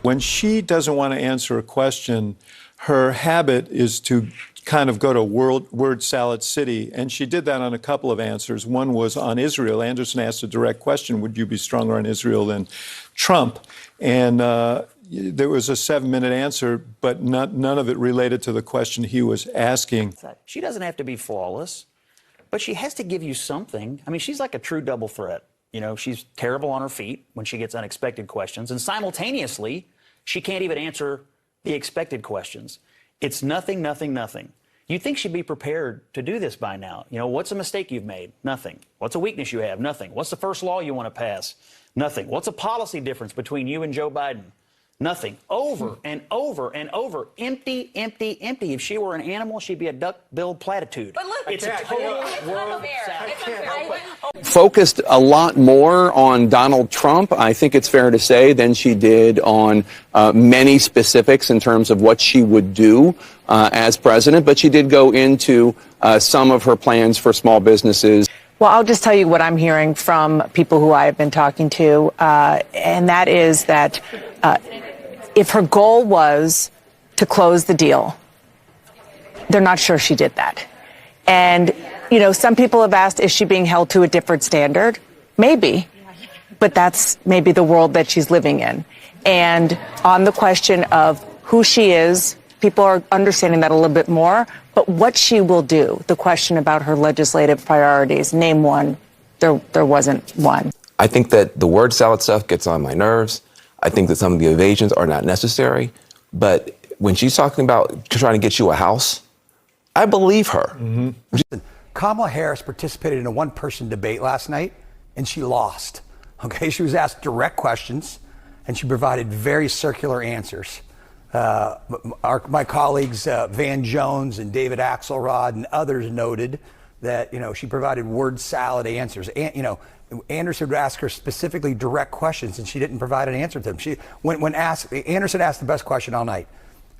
When she doesn't want to answer a question, her habit is to kind of go to word salad city, and she did that on a couple of answers. One was on Israel. Anderson asked a direct question, would you be stronger on Israel than Trump? And there was a 7-minute answer, but none of it related to the question he was asking. She doesn't have to be flawless, but she has to give you something. I mean, she's like a true double threat. You know, she's terrible on her feet when she gets unexpected questions, and simultaneously, she can't even answer the expected questions. It's nothing, nothing, nothing. You'd think she'd be prepared to do this by now. You know, what's a mistake you've made? Nothing. What's a weakness you have? Nothing. What's the first law you want to pass? Nothing. What's a policy difference between you and Joe Biden? Nothing. Over and over and over. Empty, empty, empty. If she were an animal, she'd be a duck-billed platitude. But look, it's a total word salad. Focused a lot more on Donald Trump, I think it's fair to say, than she did on many specifics in terms of what she would do as president. But she did go into some of her plans for small businesses. Well, I'll just tell you what I'm hearing from people who I have been talking to, and that is that if her goal was to close the deal, they're not sure she did that. And, you know, some people have asked, is she being held to a different standard? Maybe, but that's maybe the world that she's living in. And on the question of who she is, people are understanding that a little bit more, but what she will do, the question about her legislative priorities, name one, there wasn't one. I think that the word salad stuff gets on my nerves. I think that some of the evasions are not necessary. But when she's talking about trying to get you a house, I believe her. Mm-hmm. Kamala Harris participated in a one-person debate last night, and she lost. Okay, she was asked direct questions, and she provided very circular answers. My colleagues Van Jones and David Axelrod and others noted that, you know, she provided word salad answers. And, you know, Anderson would ask her specifically direct questions, and she didn't provide an answer to them. When asked, Anderson asked the best question all night.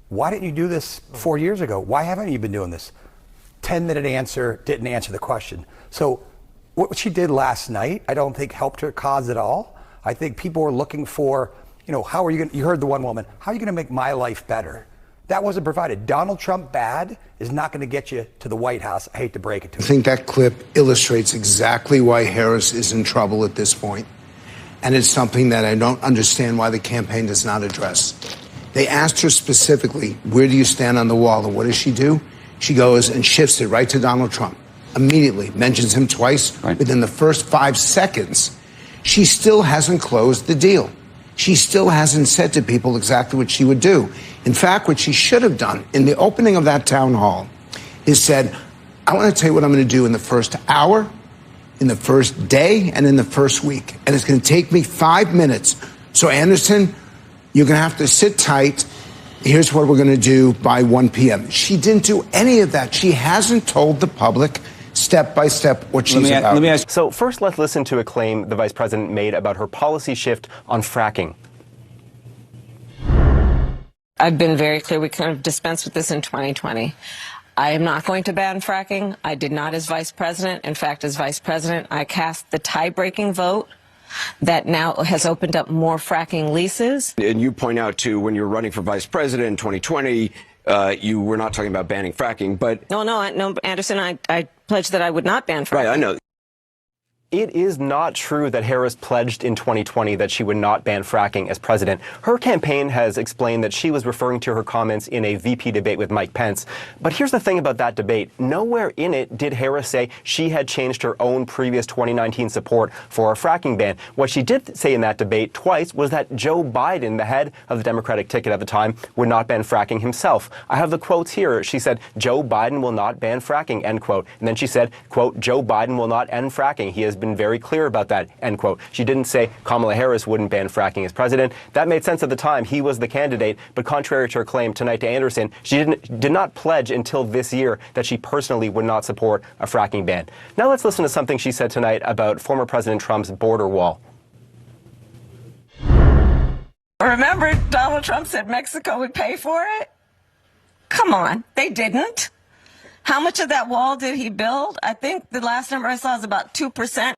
Why didn't you do this 4 years ago? Why haven't you been doing this? 10-minute answer, didn't answer the question. So what she did last night, I don't think helped her cause at all. I think people were looking for, you know, how are you going to, you heard the one woman, how are you going to make my life better? That wasn't provided. Donald Trump bad is not going to get you to the White House. I hate to break it to you. I think that clip illustrates exactly why Harris is in trouble at this point. And it's something that I don't understand why the campaign does not address. They asked her specifically, where do you stand on the wall? And what does she do? She goes and shifts it right to Donald Trump. Immediately mentions him twice. Right. Within the first 5 seconds, she still hasn't closed the deal. She still hasn't said to people exactly what she would do. In fact, what she should have done in the opening of that town hall is said, I want to tell you what I'm going to do in the first hour, in the first day, and in the first week. And it's going to take me 5 minutes. So, Anderson, you're going to have to sit tight. Here's what we're going to do by 1 p.m. She didn't do any of that. She hasn't told the public step by step what she's about. Let me ask. So first, let's listen to a claim the vice president made about her policy shift on fracking. I've been very clear we could have dispensed with this in 2020. I am not going to ban fracking. I did not as vice president. In fact, as vice president, I cast the tie-breaking vote that now has opened up more fracking leases. And you point out, too, when you were running for vice president in 2020, you were not talking about banning fracking, but... No, Anderson, I pledged that I would not ban fracking. Right, I know. It is not true that Harris pledged in 2020 that she would not ban fracking as president. Her campaign has explained that she was referring to her comments in a VP debate with Mike Pence. But here's the thing about that debate. Nowhere in it did Harris say she had changed her own previous 2019 support for a fracking ban. What she did say in that debate twice was that Joe Biden, the head of the Democratic ticket at the time, would not ban fracking himself. I have the quotes here. She said, Joe Biden will not ban fracking, end quote. And then she said, quote, Joe Biden will not end fracking. He has been very clear about that, end quote. She didn't say Kamala Harris wouldn't ban fracking as president. That made sense at the time. He was the candidate. But contrary to her claim tonight to Anderson, she did not pledge until this year that she personally would not support a fracking ban. Now let's listen to something she said tonight about former President Trump's border wall. Remember, Donald Trump said Mexico would pay for it? Come on, they didn't. How much of that wall did he build? I think the last number I saw is about 2%.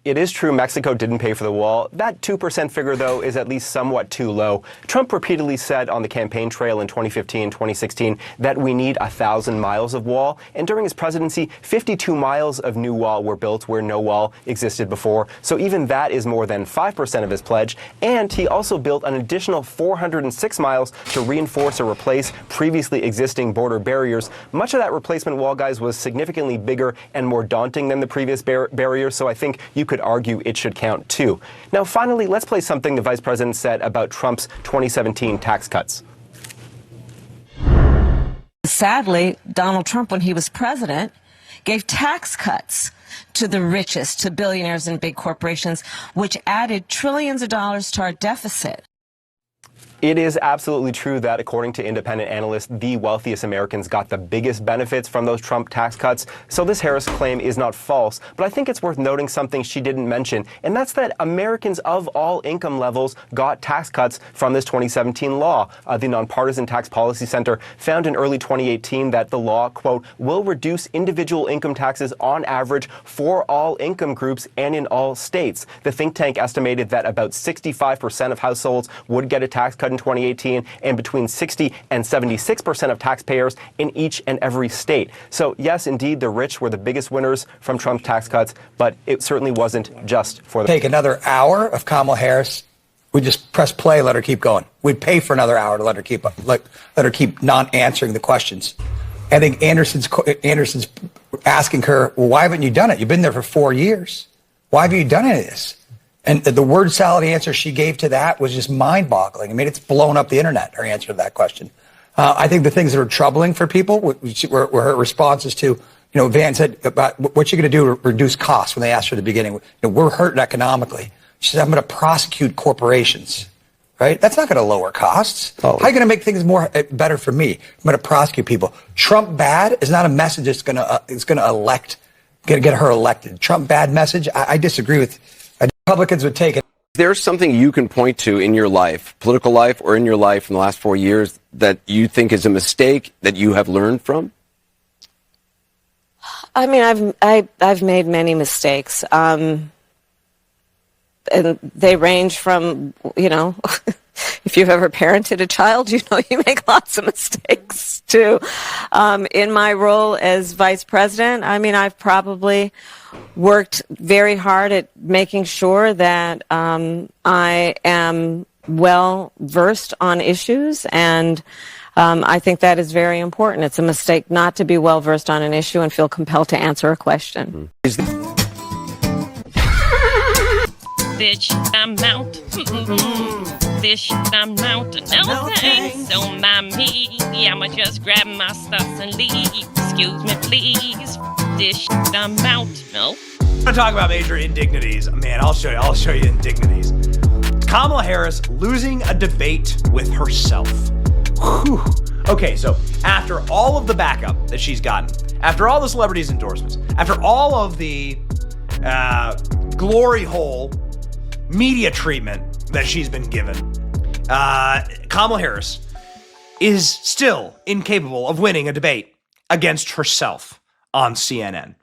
It is true Mexico didn't pay for the wall. That 2% figure, though, is at least somewhat too low. Trump repeatedly said on the campaign trail in 2015, 2016, that we need 1,000 miles of wall. And during his presidency, 52 miles of new wall were built where no wall existed before. So even that is more than 5% of his pledge. And he also built an additional 406 miles to reinforce or replace previously existing border barriers. Much of that replacement wall, guys, was significantly bigger and more daunting than the previous barriers. So I think you could argue it should count too. Now, finally, let's play something the vice president said about Trump's 2017 tax cuts. Sadly, Donald Trump, when he was president, gave tax cuts to the richest, to billionaires and big corporations, which added trillions of dollars to our deficit. It is absolutely true that, according to independent analysts, the wealthiest Americans got the biggest benefits from those Trump tax cuts. So this Harris claim is not false. But I think it's worth noting something she didn't mention, and that's that Americans of all income levels got tax cuts from this 2017 law. The Nonpartisan Tax Policy Center found in early 2018 that the law, quote, will reduce individual income taxes on average for all income groups and in all states. The think tank estimated that about 65% of households would get a tax cut in 2018, and between 60 and 76% of taxpayers in each and every state. So yes, indeed, the rich were the biggest winners from Trump's tax cuts, but it certainly wasn't just for the... Take another hour of Kamala Harris. We'd just press play, let her keep going. We'd pay for another hour to let her keep not answering the questions. I think Anderson's asking her, well, why haven't you done it? You've been there for 4 years. Why have you done any of this? And the word salad answer she gave to that was just mind-boggling. I mean, it's blown up the internet, her answer to that question. I think the things that are troubling for people were her responses to, Van said about what you're going to do to reduce costs when they asked her at the beginning. We're hurting economically. She said, I'm going to prosecute corporations. Right? That's not going to lower costs. Oh. How are you going to make things better for me? I'm going to prosecute people. Trump bad is not a message that's going to get her elected. Trump bad message, I disagree with. Republicans would take it. There's something you can point to in your life, political life or in your life in the last 4 years, that you think is a mistake that you have learned from? I mean, I've made many mistakes, and they range from, if you've ever parented a child, you make lots of mistakes too. In my role as vice president, I mean, I've probably worked very hard at making sure that I am well versed on issues, and I think that is very important. It's a mistake not to be well versed on an issue and feel compelled to answer a question. Bitch, I'm out. This I'm out. No thanks, don't mind me. I'ma just grab my stuff and leave. Excuse me, please. This I'm out. No. I'm gonna talk about major indignities. Man, I'll show you indignities. Kamala Harris losing a debate with herself. Whew. Okay, so after all of the backup that she's gotten, after all the celebrities' endorsements, after all of the glory hole media treatment that she's been given, Kamala Harris is still incapable of winning a debate against herself on CNN.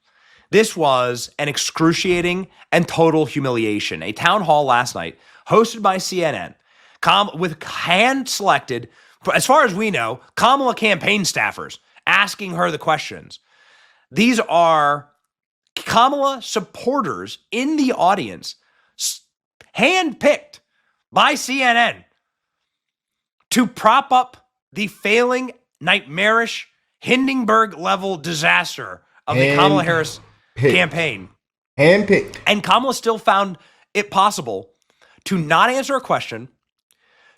This was an excruciating and total humiliation. A town hall last night hosted by CNN with hand-selected, as far as we know, Kamala campaign staffers asking her the questions. These are Kamala supporters in the audience, hand-picked by CNN to prop up the failing, nightmarish, Hindenburg-level disaster of the Kamala Harris campaign. Handpicked. And Kamala still found it possible to not answer a question,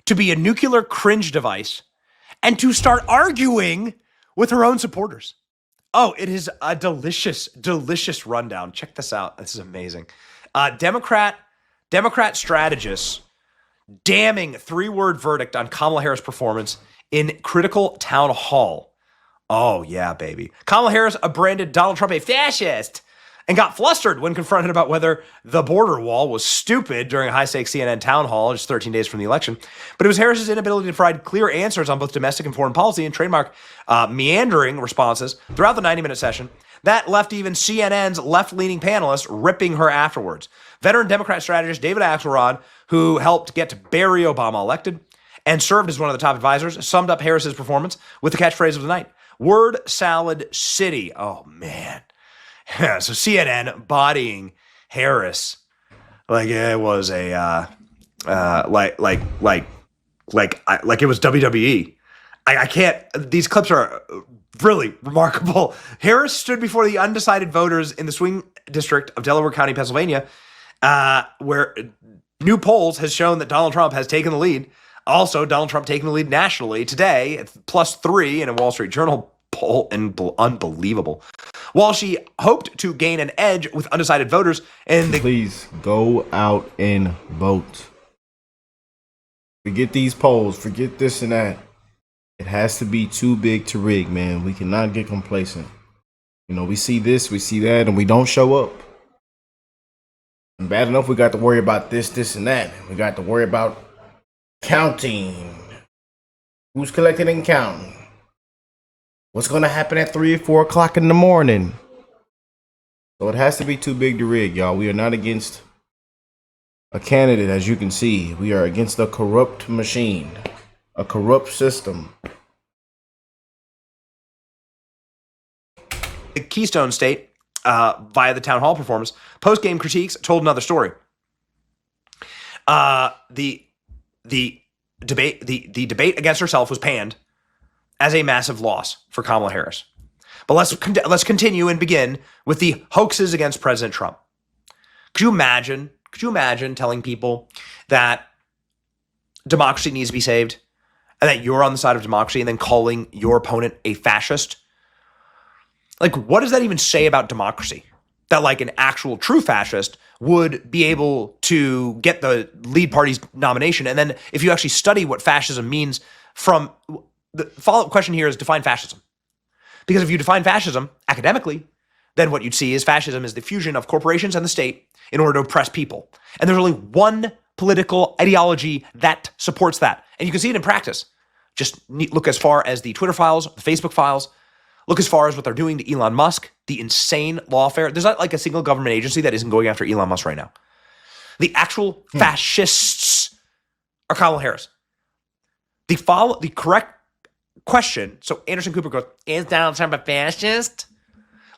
to be a nuclear cringe device, and to start arguing with her own supporters. Oh, it is a delicious, delicious rundown. Check this out. This is amazing. Democrat strategists damning 3-word verdict on Kamala Harris' performance in critical town hall. Oh, yeah, baby. Kamala Harris branded Donald Trump a fascist and got flustered when confronted about whether the border wall was stupid during a high-stakes CNN town hall just 13 days from the election. But it was Harris's inability to provide clear answers on both domestic and foreign policy and trademark meandering responses throughout the 90-minute session That left even CNN's left-leaning panelists ripping her afterwards. Veteran Democrat strategist David Axelrod, who helped get Barry Obama elected and served as one of the top advisors, summed up Harris's performance with the catchphrase of the night, "Word Salad City." Oh, man. Yeah, so CNN bodying Harris like it was a like it was WWE. I can't. These clips are really remarkable. Harris stood before the undecided voters in the swing district of Delaware County, Pennsylvania, where new polls has shown that Donald Trump has taken the lead. Also, Donald Trump taking the lead nationally today at +3 in a Wall Street Journal poll, and unbelievable. While she hoped to gain an edge with undecided voters, and please go out and vote. Forget these polls. Forget this and that. It has to be too big to rig, man. We cannot get complacent. You know, we see this, we see that, and we don't show up. And bad enough, we got to worry about this, and that. We got to worry about counting. Who's collecting and counting? What's going to happen at 3 or 4 o'clock in the morning? So it has to be too big to rig, y'all. We are not against a candidate, as you can see. We are against a corrupt machine, a corrupt system. The Keystone State, via the town hall performance, post-game critiques told another story. The debate against herself was panned as a massive loss for Kamala Harris. But let's continue and begin with the hoaxes against President Trump. Could you imagine telling people that democracy needs to be saved and that you're on the side of democracy and then calling your opponent a fascist? Like, what does that even say about democracy? That like an actual true fascist would be able to get the lead party's nomination. And then if you actually study what fascism means from the follow-up question here is define fascism. Because if you define fascism academically, then what you'd see is fascism is the fusion of corporations and the state in order to oppress people. And there's only one political ideology that supports that. And you can see it in practice. Just look as far as the Twitter files, the Facebook files. Look as far as what they're doing to Elon Musk, the insane lawfare. There's not like a single government agency that isn't going after Elon Musk right now. The actual fascists are Kamala Harris. The correct question. So Anderson Cooper goes, "Is Donald Trump a fascist?"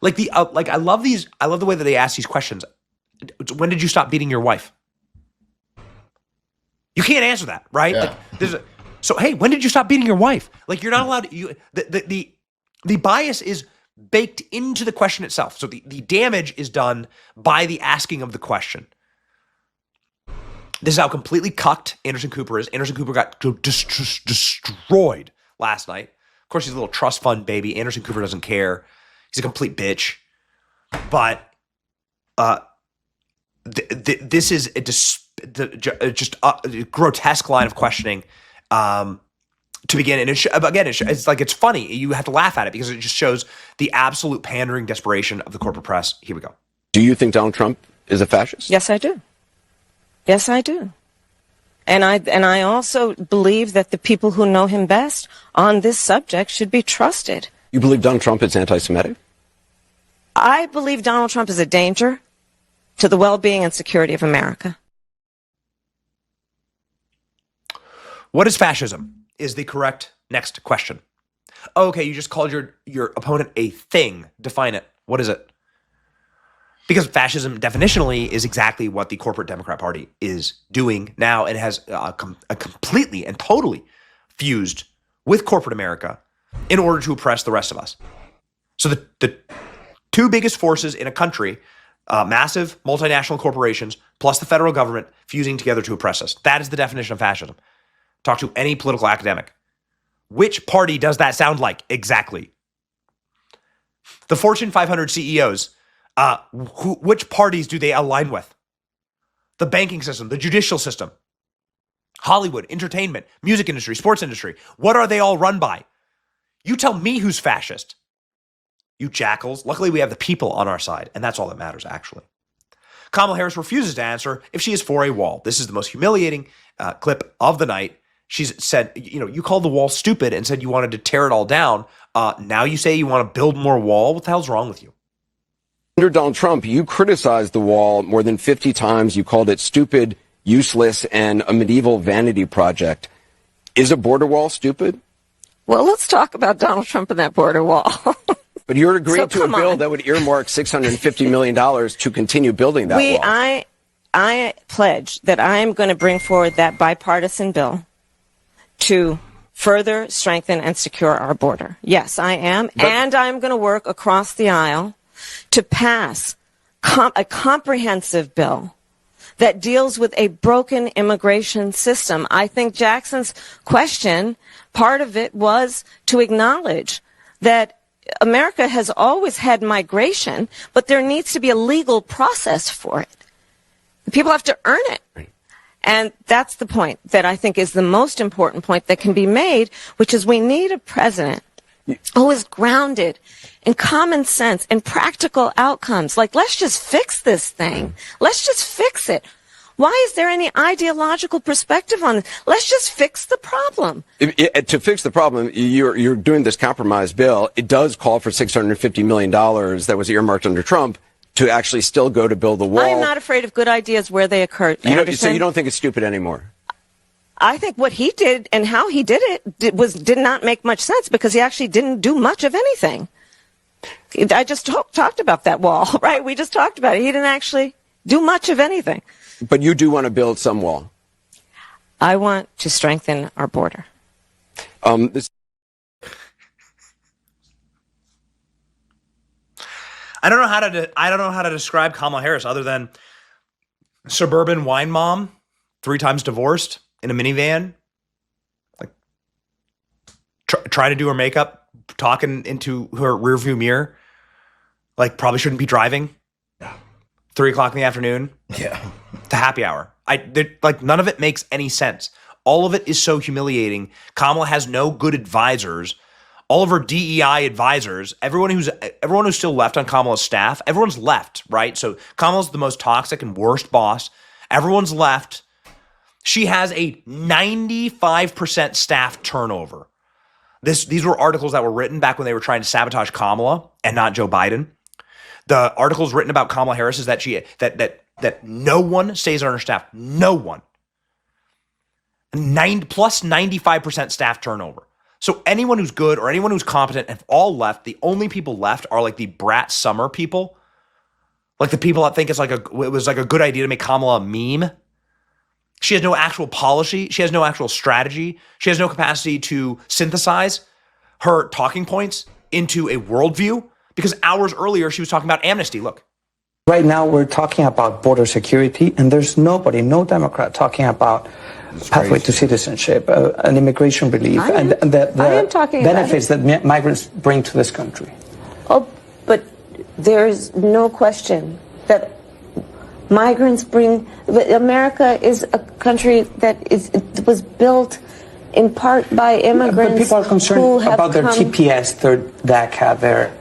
I love these. I love the way that they ask these questions. When did you stop beating your wife? You can't answer that, right? Yeah. Like, so hey, when did you stop beating your wife? Like, you're not allowed to. The bias is baked into the question itself. So the damage is done by the asking of the question. This is how completely cucked Anderson Cooper is. Anderson Cooper got destroyed last night. Of course, he's a little trust fund baby. Anderson Cooper doesn't care. He's a complete bitch. But this is just a grotesque line of questioning to begin. And it's like, it's funny. You have to laugh at it because it just shows the absolute pandering desperation of the corporate press. Here we go. Do you think Donald Trump is a fascist? Yes, I do. Yes, I do. And I also believe that the people who know him best on this subject should be trusted. You believe Donald Trump is anti-Semitic? I believe Donald Trump is a danger to the well-being and security of America. What is fascism? Is the correct next question. Okay, you just called your opponent a thing. Define it. What is it? Because fascism definitionally is exactly what the corporate Democrat Party is doing now, and has completely and totally fused with corporate America in order to oppress the rest of us. So the two biggest forces in a country, massive multinational corporations plus the federal government fusing together to oppress us. That is the definition of fascism. Talk to any political academic. Which party does that sound like? Exactly. The Fortune 500 CEOs, which parties do they align with? The banking system, the judicial system, Hollywood, entertainment, music industry, sports industry. What are they all run by? You tell me who's fascist. You jackals. Luckily, we have the people on our side, and that's all that matters, actually. Kamala Harris refuses to answer if she is for a wall. This is the most humiliating clip of the night. She's said, you called the wall stupid and said you wanted to tear it all down. Now you say you want to build more wall. What the hell's wrong with you? Under Donald Trump, you criticized the wall more than 50 times. You called it stupid, useless, and a medieval vanity project. Is a border wall stupid? Well, let's talk about Donald Trump and that border wall. But you're agreeing So to a come bill on. that would earmark $650 million to continue building that wall. I pledge that I am going to bring forward that bipartisan bill to further strengthen and secure our border. Yes, I am. And I'm going to work across the aisle to pass a comprehensive bill that deals with a broken immigration system. I think Jackson's question, part of it was to acknowledge that America has always had migration, but there needs to be a legal process for it. People have to earn it. And that's the point that I think is the most important point that can be made, which is we need a president who is grounded in common sense and practical outcomes. Like, let's just fix this thing. Let's just fix it. Why is there any ideological perspective on it? Let's just fix the problem. To fix the problem, you're doing this compromise bill. It does call for $650 million that was earmarked under Trump to actually still go to build the wall. I am not afraid of good ideas where they occur. So you don't think it's stupid anymore? I think what he did and how he did it did not make much sense because he actually didn't do much of anything. I just talked about that wall, right? We just talked about it. He didn't actually do much of anything. But you do want to build some wall. I want to strengthen our border. I don't know how to describe Kamala Harris other than suburban wine mom, 3 times divorced, in a minivan, like trying to do her makeup, talking into her rearview mirror, like probably shouldn't be driving. 3 o'clock in the afternoon. Yeah. To happy hour. Like none of it makes any sense. All of it is so humiliating. Kamala has no good advisors. All of her DEI advisors, everyone who's still left on Kamala's staff, everyone's left, right? So Kamala's the most toxic and worst boss. Everyone's left. She has a 95% staff turnover. These were articles that were written back when they were trying to sabotage Kamala and not Joe Biden. The articles written about Kamala Harris is that that no one stays on her staff. No one. Plus 95% staff turnover. So anyone who's good or anyone who's competent have all left. The only people left are like the brat summer people. Like the people that think it was like a good idea to make Kamala a meme. She has no actual policy. She has no actual strategy. She has no capacity to synthesize her talking points into a worldview because hours earlier she was talking about amnesty. Look. Right now we're talking about border security and there's no Democrat talking about pathway to citizenship, and immigration relief, and the benefits that migrants bring to this country. Oh, but there's no question that migrants bring. America is a country that was built in part by immigrants. But people are concerned about their TPS, their DACA,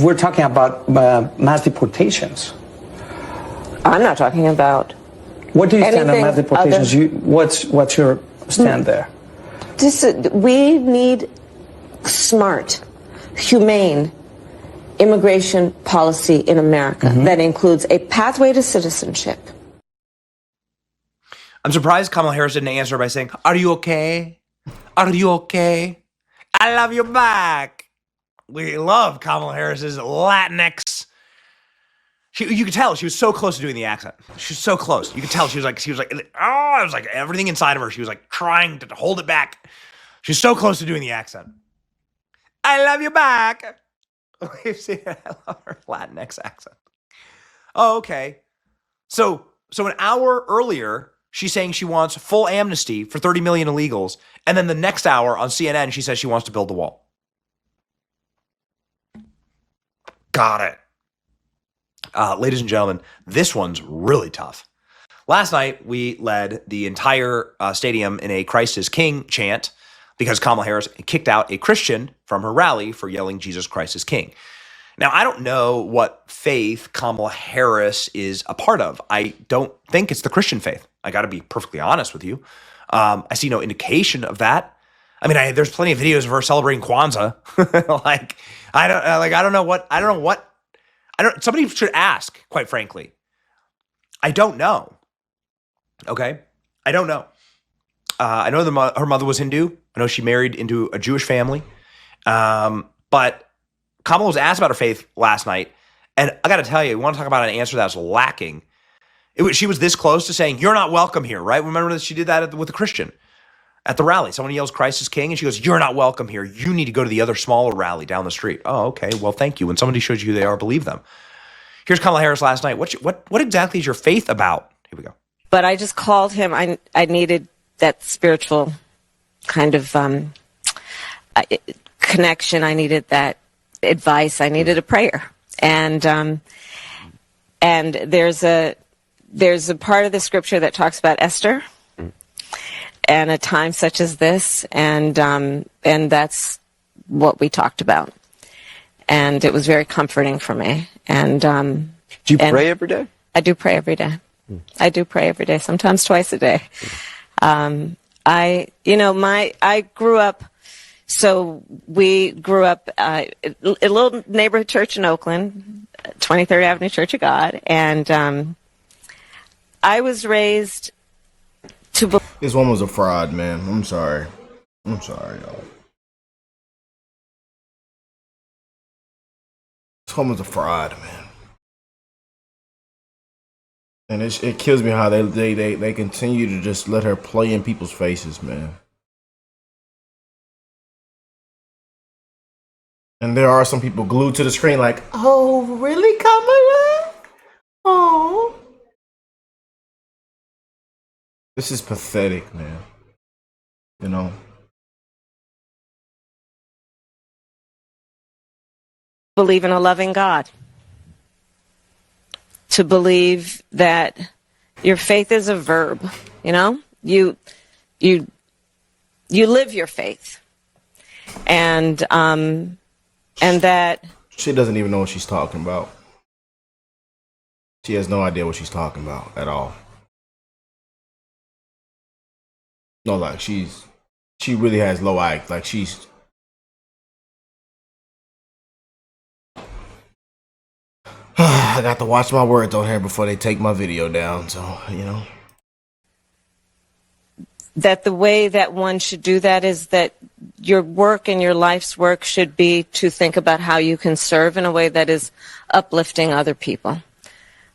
we're talking about mass deportations. I'm not talking about. What do you stand on mass deportations? What's your stand there? We need smart, humane immigration policy in America that includes a pathway to citizenship. I'm surprised Kamala Harris didn't answer by saying, "Are you okay? Are you okay? I love you back." We love Kamala Harris's Latinx. You could tell she was so close to doing the accent. She was so close. You could tell she was like, oh, it was like everything inside of her. She was like trying to hold it back. She was so close to doing the accent. I love you back. See, I love her Latinx accent. Oh, okay. So an hour earlier, she's saying she wants full amnesty for 30 million illegals. And then the next hour on CNN, she says she wants to build the wall. Got it. Ladies and gentlemen, this one's really tough. Last night, we led the entire stadium in a Christ is King chant because Kamala Harris kicked out a Christian from her rally for yelling Jesus Christ is King. Now, I don't know what faith Kamala Harris is a part of. I don't think it's the Christian faith. I got to be perfectly honest with you. I see no indication of that. I mean, there's plenty of videos of her celebrating Kwanzaa. I don't know what Somebody should ask, quite frankly. I don't know. Okay? I don't know. I know her mother was Hindu. I know she married into a Jewish family. But Kamala was asked about her faith last night. And I got to tell you, we want to talk about an answer that was lacking. She was this close to saying, you're not welcome here, right? Remember that she did that with a Christian at the rally. Someone yells, Christ is king. And she goes, you're not welcome here. You need to go to the other smaller rally down the street. Oh, okay. Well, thank you. When somebody shows you who they are, believe them. Here's Kamala Harris last night. What exactly is your faith about? Here we go. But I just called him. I needed that spiritual kind of connection. I needed that advice. I needed a prayer. And there's a part of the scripture that talks about Esther and a time such as this, and that's what we talked about. And it was very comforting for me. And do you pray every day? I do pray every day. I do pray every day, sometimes twice a day. I grew up. So we grew up a little neighborhood church in Oakland, 23rd Avenue Church of God, and I was raised to believe. This one was a fraud, man. I'm sorry, y'all. This one was a fraud, man. And it kills me how they continue to just let her play in people's faces, man. And there are some people glued to the screen like, oh, really, Kamala? Oh. This is pathetic, man. You know? Believe in a loving God. To believe that your faith is a verb, you know? You live your faith. And that she doesn't even know what she's talking about. She has no idea what she's talking about at all. No, like she really has low IQ. Like she's I got to watch my words on here before they take my video down, so you know. That the way that one should do that is that your work and your life's work should be to think about how you can serve in a way that is uplifting other people,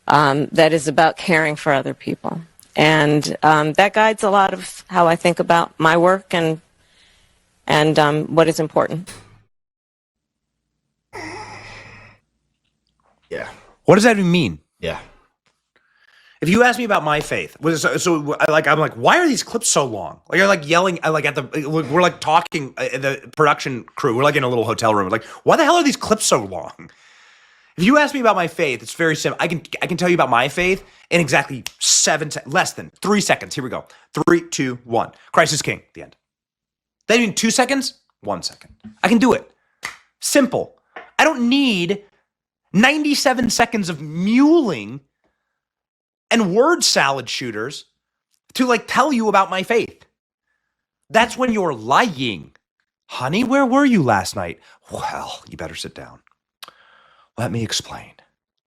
that is about caring for other people. And that guides a lot of how I think about my work and what is important. Yeah. What does that even mean? Yeah. If you ask me about my faith, I'm like, why are these clips so long? Like you're like yelling, like we're like talking, the production crew, we're like in a little hotel room. Like, why the hell are these clips so long? If you ask me about my faith, it's very simple. I can tell you about my faith in exactly less than 3 seconds. Here we go. 3, 2, 1. Christ is king. The end. That mean 2 seconds? 1 second. I can do it. Simple. I don't need 97 seconds of mewling and word salad shooters to like tell you about my faith. That's when you're lying. Honey, where were you last night? Well, you better sit down. Let me explain.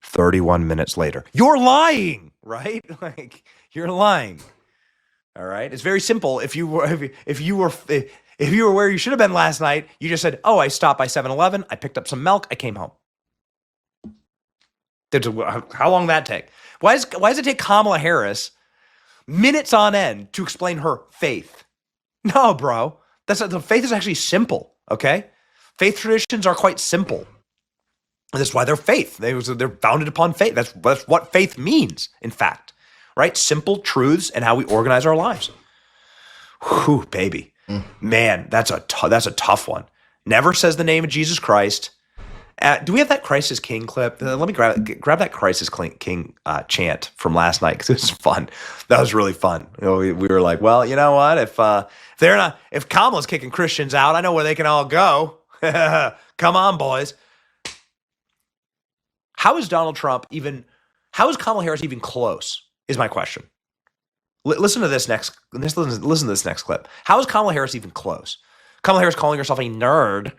31 minutes later. You're lying, right? Like you're lying. All right? It's very simple. If you were where you should have been last night, you just said, "Oh, I stopped by 7-Eleven, I picked up some milk, I came home." How long did that take? Why does it take Kamala Harris minutes on end to explain her faith? No, bro. The faith is actually simple, okay? Faith traditions are quite simple. And that's why they're faith. They're founded upon faith. That's what faith means, in fact, right? Simple truths and how we organize our lives. Whew, baby. Man, that's a tough one. Never says the name of Jesus Christ. Do we have that Christ is King clip? Let me grab that Christ is King chant from last night because it was fun. That was really fun. You know, we were like, well, you know what? If Kamala's kicking Christians out, I know where they can all go. Come on, boys. How is Kamala Harris even close? Is my question. Listen to this next. Listen to this next clip. How is Kamala Harris even close? Kamala Harris calling herself a nerd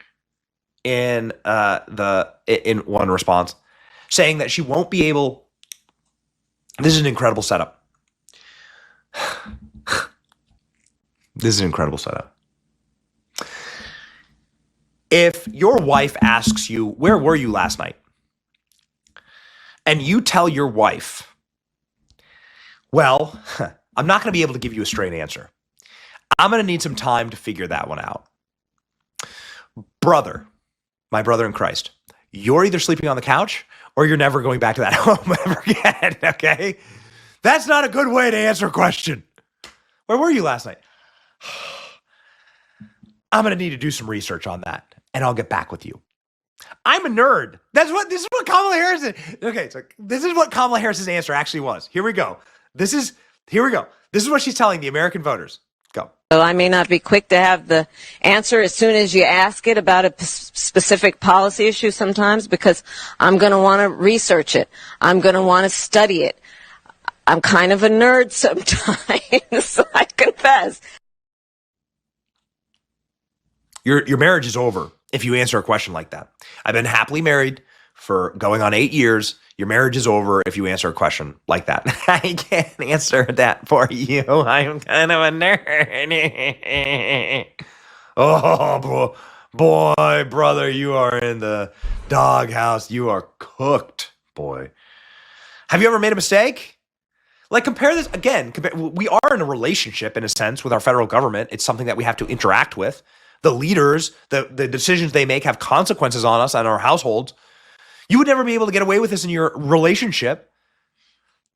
in one response, saying that she won't be able. This is an incredible setup. This is an incredible setup. If your wife asks you, where were you last night? And you tell your wife, well, I'm not going to be able to give you a straight answer. I'm going to need some time to figure that one out. Brother, my brother in Christ, you're either sleeping on the couch or you're never going back to that home ever again, okay? That's not a good way to answer a question. Where were you last night? I'm going to need to do some research on that, and I'll get back with you. I'm a nerd. This is what Kamala Harris is. Okay, so this is what Kamala Harris's answer actually was. Here we go. This is what she's telling the American voters. Go. Well, I may not be quick to have the answer as soon as you ask it about a specific policy issue sometimes, because I'm going to want to research it. I'm going to want to study it. I'm kind of a nerd sometimes, I confess. Your marriage is over if you answer a question like that. I've been happily married for going on 8 years. Your marriage is over if you answer a question like that. I can't answer that for you. I'm kind of a nerd. Oh, boy, brother, you are in the doghouse. You are cooked, boy. Have you ever made a mistake? Like, compare this again. We are in a relationship, in a sense, with our federal government. It's something that we have to interact with. The leaders, the decisions they make have consequences on us and our households. You would never be able to get away with this in your relationship.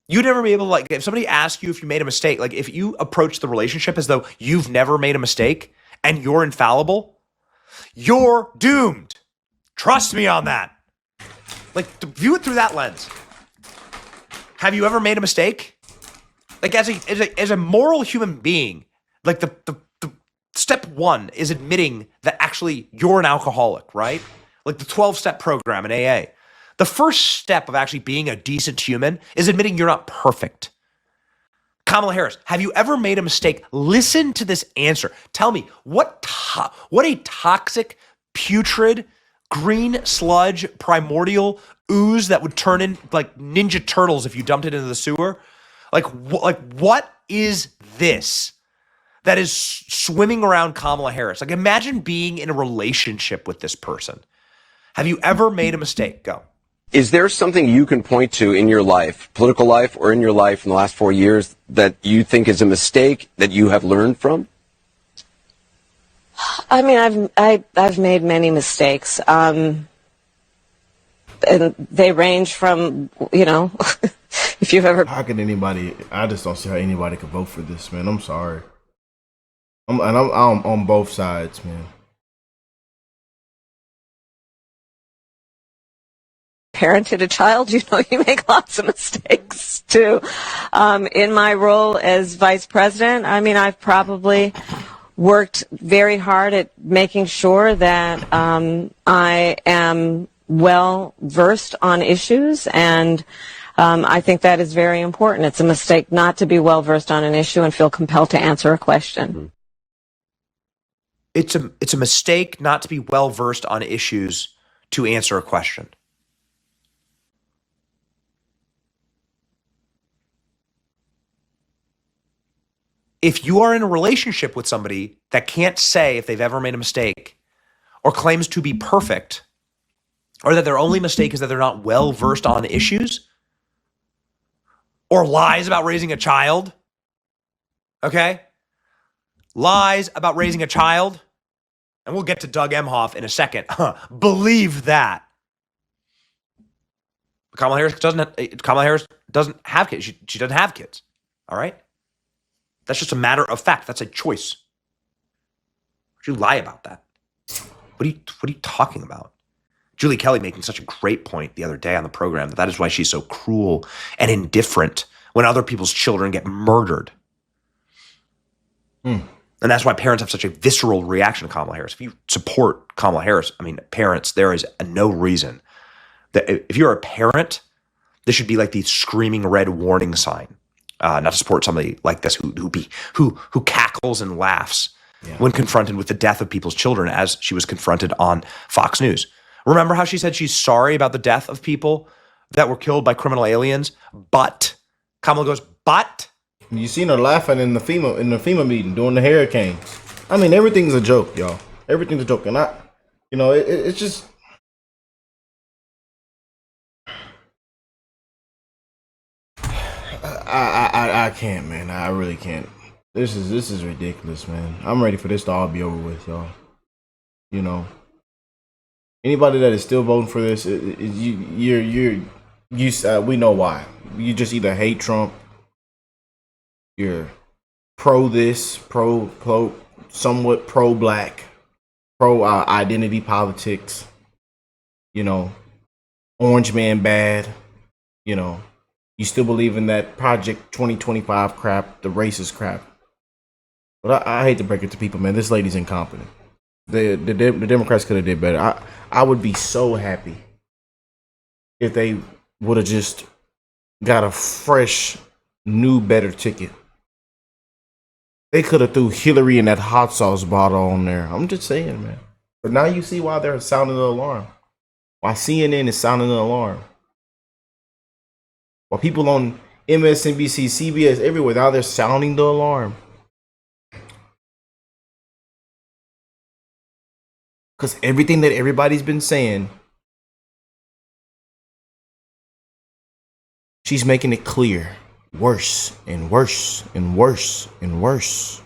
You'd never be able to, like, if somebody asks you if you made a mistake, like if you approach the relationship as though you've never made a mistake and you're infallible, you're doomed. Trust me on that. Like, view it through that lens. Have you ever made a mistake? Like, as a moral human being, like the step one is admitting that actually you're an alcoholic, right? Like the 12-step program in AA. The first step of actually being a decent human is admitting you're not perfect. Kamala Harris, have you ever made a mistake? Listen to this answer. Tell me, what a toxic, putrid, green sludge, primordial ooze that would turn in like Ninja Turtles if you dumped it into the sewer. Like what is this that is swimming around Kamala Harris? Like, imagine being in a relationship with this person. Have you ever made a mistake? Go. Is there something you can point to in your life, political life, or in your life in the last 4 years that you think is a mistake that you have learned from? I mean, I've made many mistakes, and they range from, if you've ever. How can anybody? I just don't see how anybody could vote for this, man. I'm sorry. I'm on both sides, man. Parented a child, you make lots of mistakes too. In my role as vice president, I mean, I've probably worked very hard at making sure that I am well versed on issues, and I think that is very important. It's a mistake not to be well versed on an issue and feel compelled to answer a question. It's a mistake not to be well versed on issues to answer a question. If you are in a relationship with somebody that can't say if they've ever made a mistake or claims to be perfect, or that their only mistake is that they're not well versed on issues, or lies about raising a child, okay? Lies about raising a child, and we'll get to Doug Emhoff in a second. Believe that. Kamala Harris doesn't have kids. She doesn't have kids, all right? That's just a matter of fact. That's a choice. Would you lie about that? What are you talking about? Julie Kelly making such a great point the other day on the program that is why she's so cruel and indifferent when other people's children get murdered. And that's why parents have such a visceral reaction to Kamala Harris. If you support Kamala Harris, I mean, parents, there is no reason that if you're a parent, this should be like the screaming red warning sign. Not to support somebody like this who cackles and laughs when confronted with the death of people's children, as she was confronted on Fox News. Remember how she said she's sorry about the death of people that were killed by criminal aliens. But Kamala goes, but You seen her laughing in the FEMA meeting during the hurricane. I mean, everything's a joke, y'all. Everything's a joke, and it's just. I can't, man. I really can't. This is ridiculous, man. I'm ready for this to all be over with, y'all. You know, anybody that is still voting for this, we know why. You just either hate Trump, you're pro this, somewhat pro black, pro identity politics. You know, orange man bad. You know, you still believe in that Project 2025 crap, the racist crap. But I hate to break it to people, man. This lady's incompetent. The Democrats could have did better. I would be so happy if they would have just got a fresh, new, better ticket. They could have threw Hillary in that hot sauce bottle on there. I'm just saying, man. But now you see why they're sounding the alarm. Why CNN is sounding the alarm. While people on MSNBC, CBS, everywhere, now they're sounding the alarm. Because everything that everybody's been saying, she's making it clear. Worse and worse and worse and worse.